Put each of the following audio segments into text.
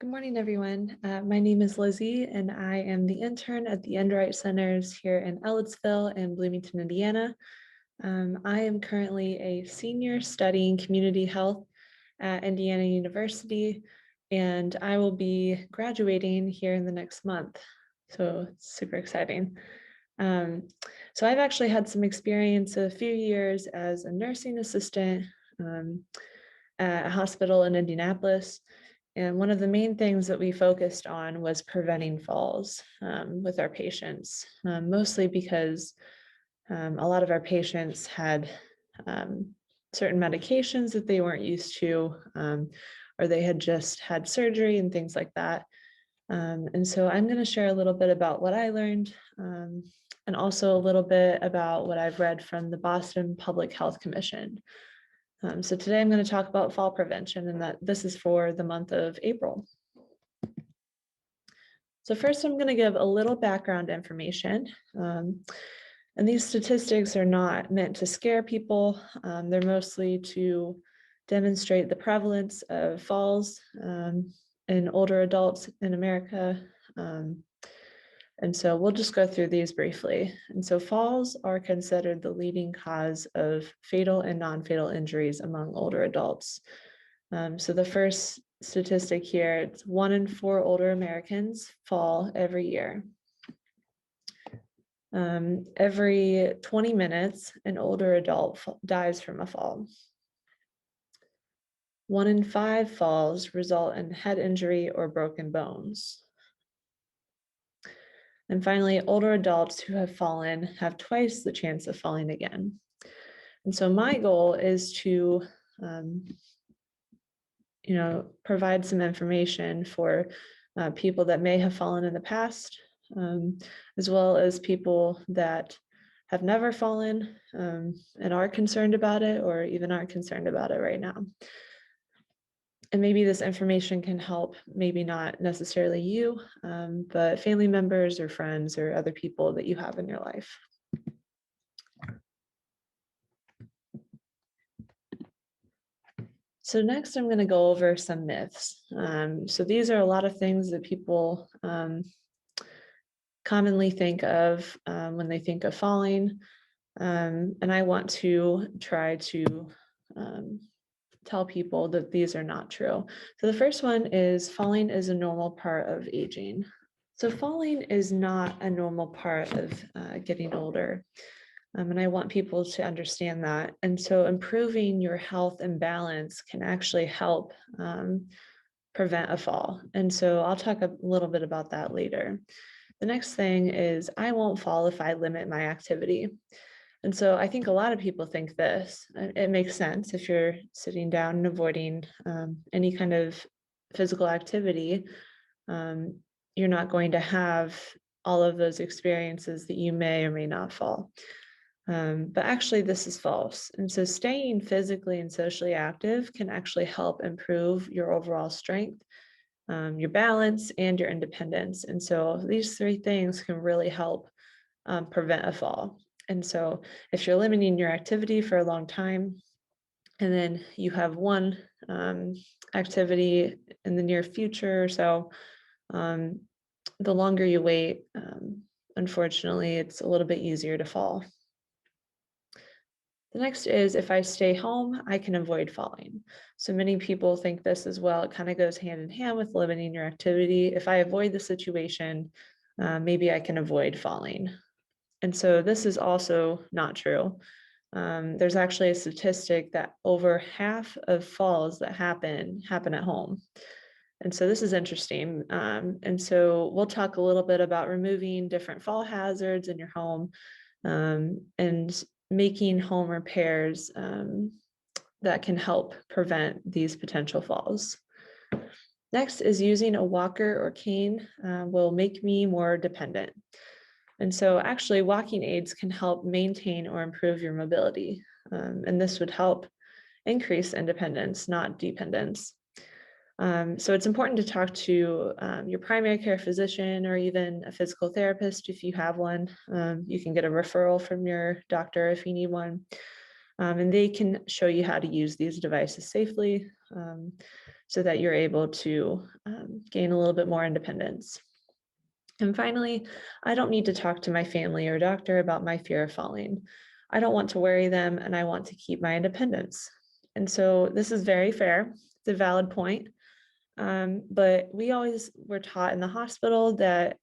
Good morning, everyone. My name is Lizzie, and I am the intern at the Enright Centers here in Ellettsville and Bloomington, Indiana. I am currently a senior studying community health at Indiana University, and I will be graduating here in the next month. So it's super exciting. So I've actually had some experience a few years as a nursing assistant at a hospital in Indianapolis. And one of the main things that we focused on was preventing falls with our patients, mostly because a lot of our patients had certain medications that they weren't used to, or they had just had surgery and things like that. And so I'm going to share a little bit about what I learned and also a little bit about what I've read from the Boston Public Health Commission. So today I'm going to talk about fall prevention, and that this is for the month of April. So first I'm going to give a little background information. And these statistics are not meant to scare people. They're mostly to demonstrate the prevalence of falls in older adults in America. And so we'll just go through these briefly. And so falls are considered the leading cause of fatal and non-fatal injuries among older adults. So the first statistic here, it's 1 in 4 older Americans fall every year. Every 20 minutes, an older adult dies from a fall. 1 in 5 falls result in head injury or broken bones. And finally, older adults who have fallen have twice the chance of falling again. And so my goal is to, provide some information for people that may have fallen in the past, as well as people that have never fallen and are concerned about it, or even aren't concerned about it right now. And maybe this information can help, maybe not necessarily you, but family members or friends or other people that you have in your life. So next I'm going to go over some myths. So these are a lot of things that people commonly think of when they think of falling. And I want to try to tell people that these are not true. So the first one is falling is a normal part of aging. So falling is not a normal part of getting older. And I want people to understand that. And so improving your health and balance can actually help prevent a fall. And so I'll talk a little bit about that later. The next thing is I won't fall if I limit my activity. And so I think a lot of people think this. It makes sense if you're sitting down and avoiding any kind of physical activity, you're not going to have all of those experiences that you may or may not fall. But actually this is false. And so staying physically and socially active can actually help improve your overall strength, your balance, and your independence. And so these 3 things can really help prevent a fall. And so if you're limiting your activity for a long time, and then you have one activity in the near future or so, the longer you wait, unfortunately, it's a little bit easier to fall. The next is if I stay home, I can avoid falling. So many people think this as well. It kind of goes hand in hand with limiting your activity. If I avoid the situation, maybe I can avoid falling. And so this is also not true. There's actually a statistic that over half of falls that happen at home. And so this is interesting. And so we'll talk a little bit about removing different fall hazards in your home and making home repairs that can help prevent these potential falls. Next is using a walker or cane will make me more dependent. And so actually walking aids can help maintain or improve your mobility. And this would help increase independence, not dependence. So it's important to talk to your primary care physician or even a physical therapist if you have one. You can get a referral from your doctor if you need one. And they can show you how to use these devices safely. so that you're able to gain a little bit more independence. And finally, I don't need to talk to my family or doctor about my fear of falling. I don't want to worry them, and I want to keep my independence. And so this is very fair. It's a valid point. But we always were taught in the hospital that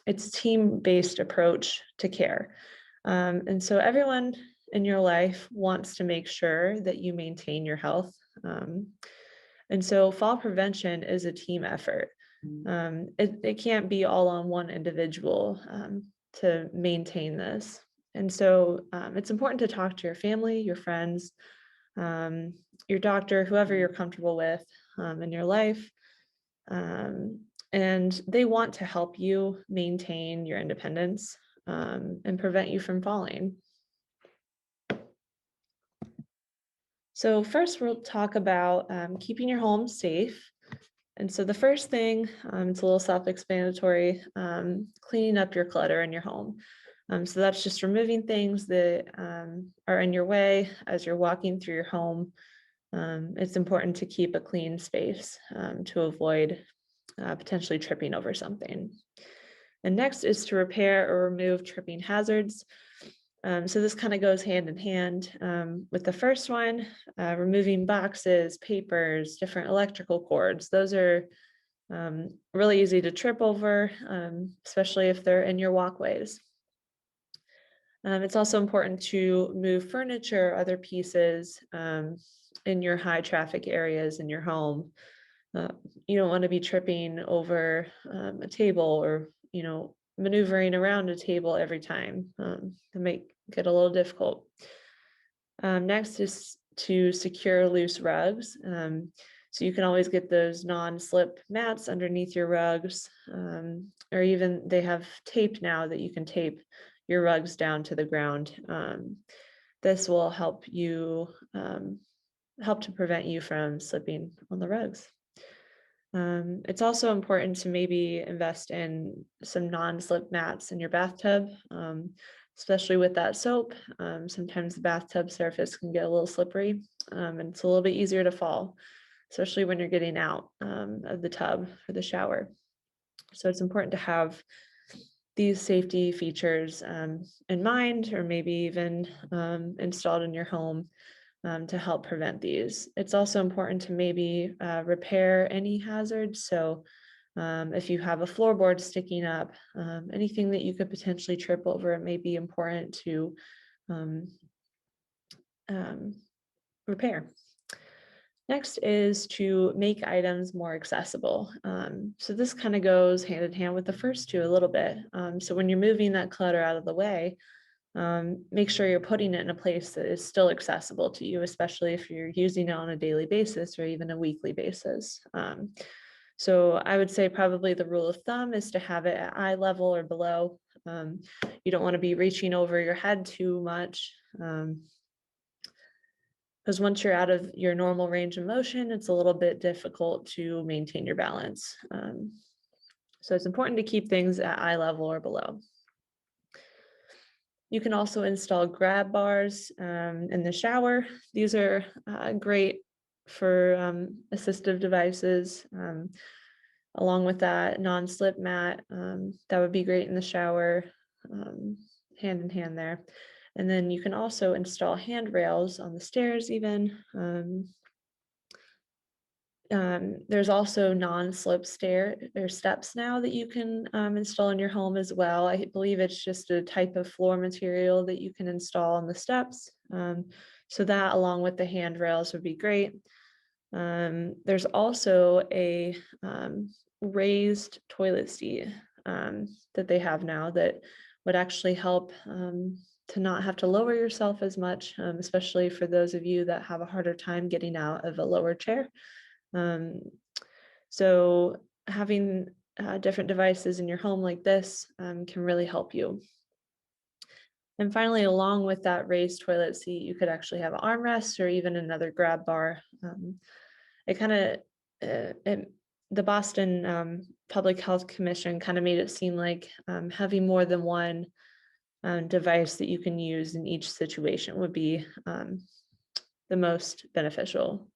it's a team-based approach to care. And so everyone in your life wants to make sure that you maintain your health. And so fall prevention is a team effort. It can't be all on one individual to maintain this. And so it's important to talk to your family, your friends, your doctor, whoever you're comfortable with in your life. And they want to help you maintain your independence and prevent you from falling. So first we'll talk about keeping your home safe. And so the first thing, it's a little self-explanatory, cleaning up your clutter in your home. So that's just removing things that are in your way as you're walking through your home. It's important to keep a clean space to avoid potentially tripping over something. And next is to repair or remove tripping hazards. So this kind of goes hand in hand with the first one, removing boxes, papers, different electrical cords. Those are really easy to trip over, especially if they're in your walkways. It's also important to move furniture, other pieces in your high traffic areas in your home. You don't want to be tripping over a table or, maneuvering around a table every time. It might get a little difficult. Next is to secure loose rugs. So you can always get those non-slip mats underneath your rugs, or even they have tape now that you can tape your rugs down to the ground. This will help you help to prevent you from slipping on the rugs. It's also important to maybe invest in some non-slip mats in your bathtub, especially with that soap. Sometimes the bathtub surface can get a little slippery, and it's a little bit easier to fall, especially when you're getting out of the tub for the shower. So it's important to have these safety features in mind, or maybe even installed in your home to help prevent these. It's also important to maybe repair any hazards. So if you have a floorboard sticking up, anything that you could potentially trip over, it may be important to repair. Next is to make items more accessible. So this kind of goes hand in hand with the first two a little bit. So when you're moving that clutter out of the way, make sure you're putting it in a place that is still accessible to you, especially if you're using it on a daily basis or even a weekly basis. So I would say probably the rule of thumb is to have it at eye level or below. You don't want to be reaching over your head too much, because once you're out of your normal range of motion, it's a little bit difficult to maintain your balance. So it's important to keep things at eye level or below. You can also install grab bars in the shower. These are great for assistive devices. Along with that non-slip mat, that would be great in the shower, hand in hand there. And then you can also install handrails on the stairs even. There's also non-slip steps now that you can install in your home as well. I believe it's just a type of floor material that you can install on the steps. So that along with the handrails would be great. There's also a raised toilet seat that they have now that would actually help to not have to lower yourself as much, especially for those of you that have a harder time getting out of a lower chair. So having different devices in your home like this can really help you. And finally, along with that raised toilet seat, you could actually have armrests or even another grab bar. The Boston Public Health Commission kind of made it seem like having more than one device that you can use in each situation would be the most beneficial.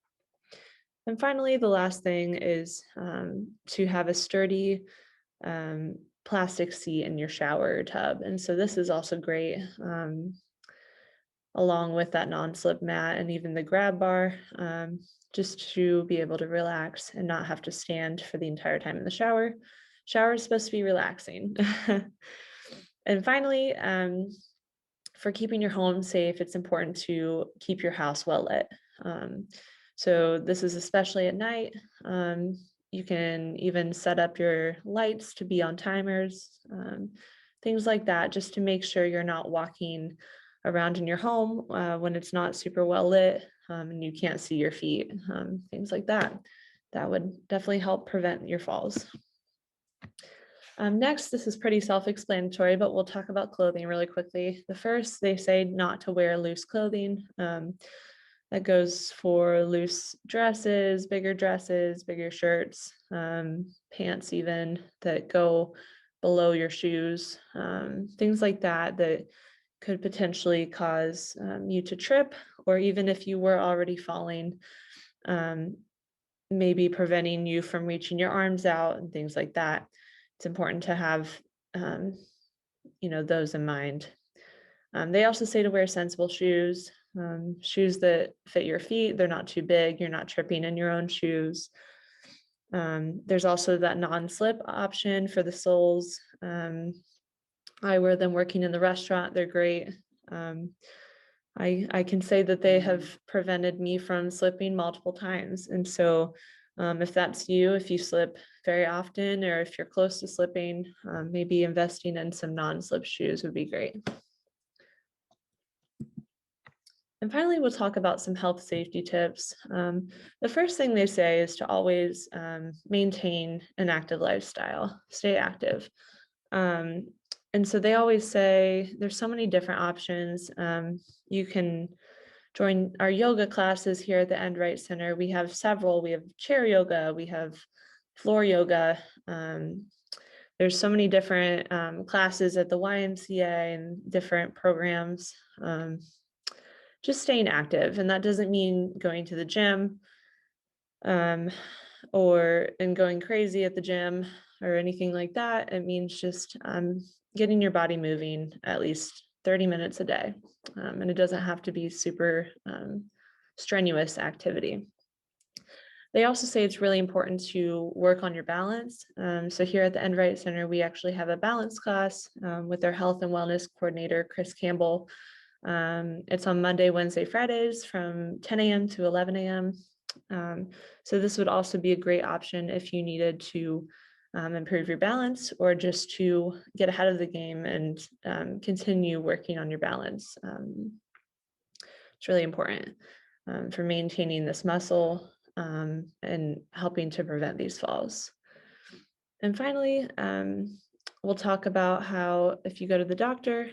And finally, the last thing is to have a sturdy plastic seat in your shower tub. And so this is also great, along with that non-slip mat and even the grab bar, just to be able to relax and not have to stand for the entire time in the shower. Shower is supposed to be relaxing. And finally, for keeping your home safe, it's important to keep your house well lit. So this is especially at night. You can even set up your lights to be on timers, things like that, just to make sure you're not walking around in your home when it's not super well lit and you can't see your feet, things like that. That would definitely help prevent your falls. Next, this is pretty self-explanatory, but we'll talk about clothing really quickly. The first, they say not to wear loose clothing. That goes for loose dresses, bigger shirts, pants even that go below your shoes, things like that that could potentially cause you to trip, or even if you were already falling, maybe preventing you from reaching your arms out and things like that. It's important to have, those in mind. They also say to wear sensible shoes, shoes that fit your feet. They're not too big. You're not tripping in your own shoes. There's also that non-slip option for the soles. I wear them working in the restaurant. They're great. I can say that they have prevented me from slipping multiple times. And so if that's you, if you slip very often, or if you're close to slipping, maybe investing in some non-slip shoes would be great. And finally, we'll talk about some health safety tips. The first thing they say is to always maintain an active lifestyle, stay active. And so they always say there's so many different options. You can join our yoga classes here at the Enright Center. We have several. We have chair yoga, we have floor yoga. There's so many different classes at the YMCA and different programs. Just staying active. And that doesn't mean going to the gym and going crazy at the gym or anything like that. It means just getting your body moving at least 30 minutes a day. And it doesn't have to be super strenuous activity. They also say it's really important to work on your balance. So here at the Enright Center, we actually have a balance class with our health and wellness coordinator, Chris Campbell. It's on Monday, Wednesday, Fridays from 10 a.m. to 11 a.m. So this would also be a great option if you needed to improve your balance or just to get ahead of the game and continue working on your balance. It's really important for maintaining this muscle and helping to prevent these falls. And finally, we'll talk about how if you go to the doctor,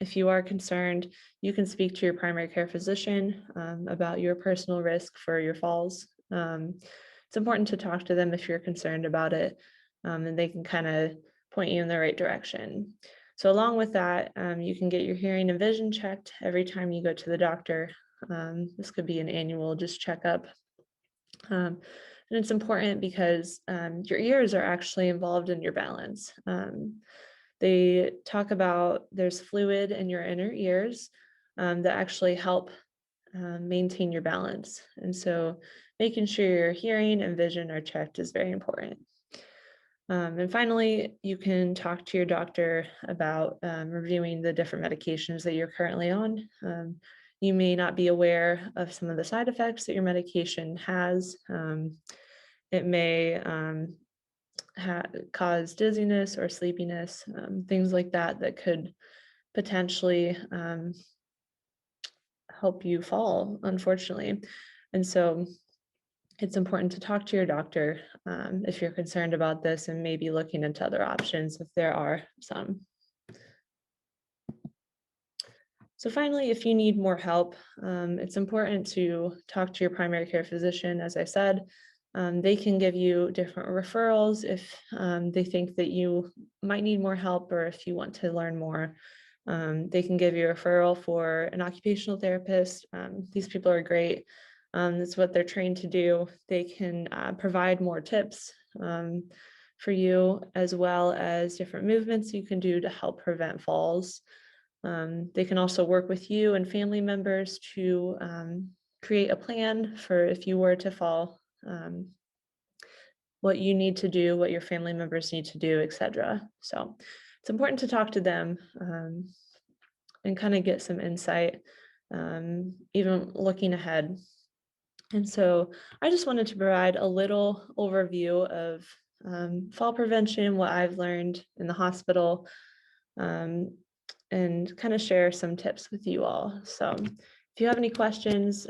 if you are concerned, you can speak to your primary care physician about your personal risk for your falls. It's important to talk to them if you're concerned about it, and they can kind of point you in the right direction. So along with that, you can get your hearing and vision checked every time you go to the doctor. This could be an annual just checkup. And it's important because your ears are actually involved in your balance. They talk about there's fluid in your inner ears that actually help maintain your balance. And so making sure your hearing and vision are checked is very important. And finally, you can talk to your doctor about reviewing the different medications that you're currently on. You may not be aware of some of the side effects that your medication has. It may cause dizziness or sleepiness, things like that that could potentially help you fall, unfortunately. And so it's important to talk to your doctor if you're concerned about this and maybe looking into other options if there are some. So finally, if you need more help, it's important to talk to your primary care physician, as I said. They can give you different referrals if they think that you might need more help or if you want to learn more. They can give you a referral for an occupational therapist. These people are great. That's what they're trained to do. They can provide more tips for you, as well as different movements you can do to help prevent falls. They can also work with you and family members to create a plan for if you were to fall, what you need to do, what your family members need to do, etc. So it's important to talk to them and kind of get some insight, even looking ahead. And so I just wanted to provide a little overview of fall prevention, what I've learned in the hospital, and kind of share some tips with you all. So if you have any questions,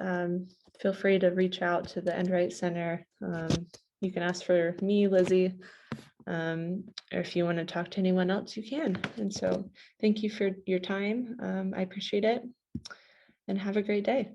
feel free to reach out to the Enright Center. You can ask for me, Lizzie, or if you want to talk to anyone else, you can. And so thank you for your time. I appreciate it, and have a great day.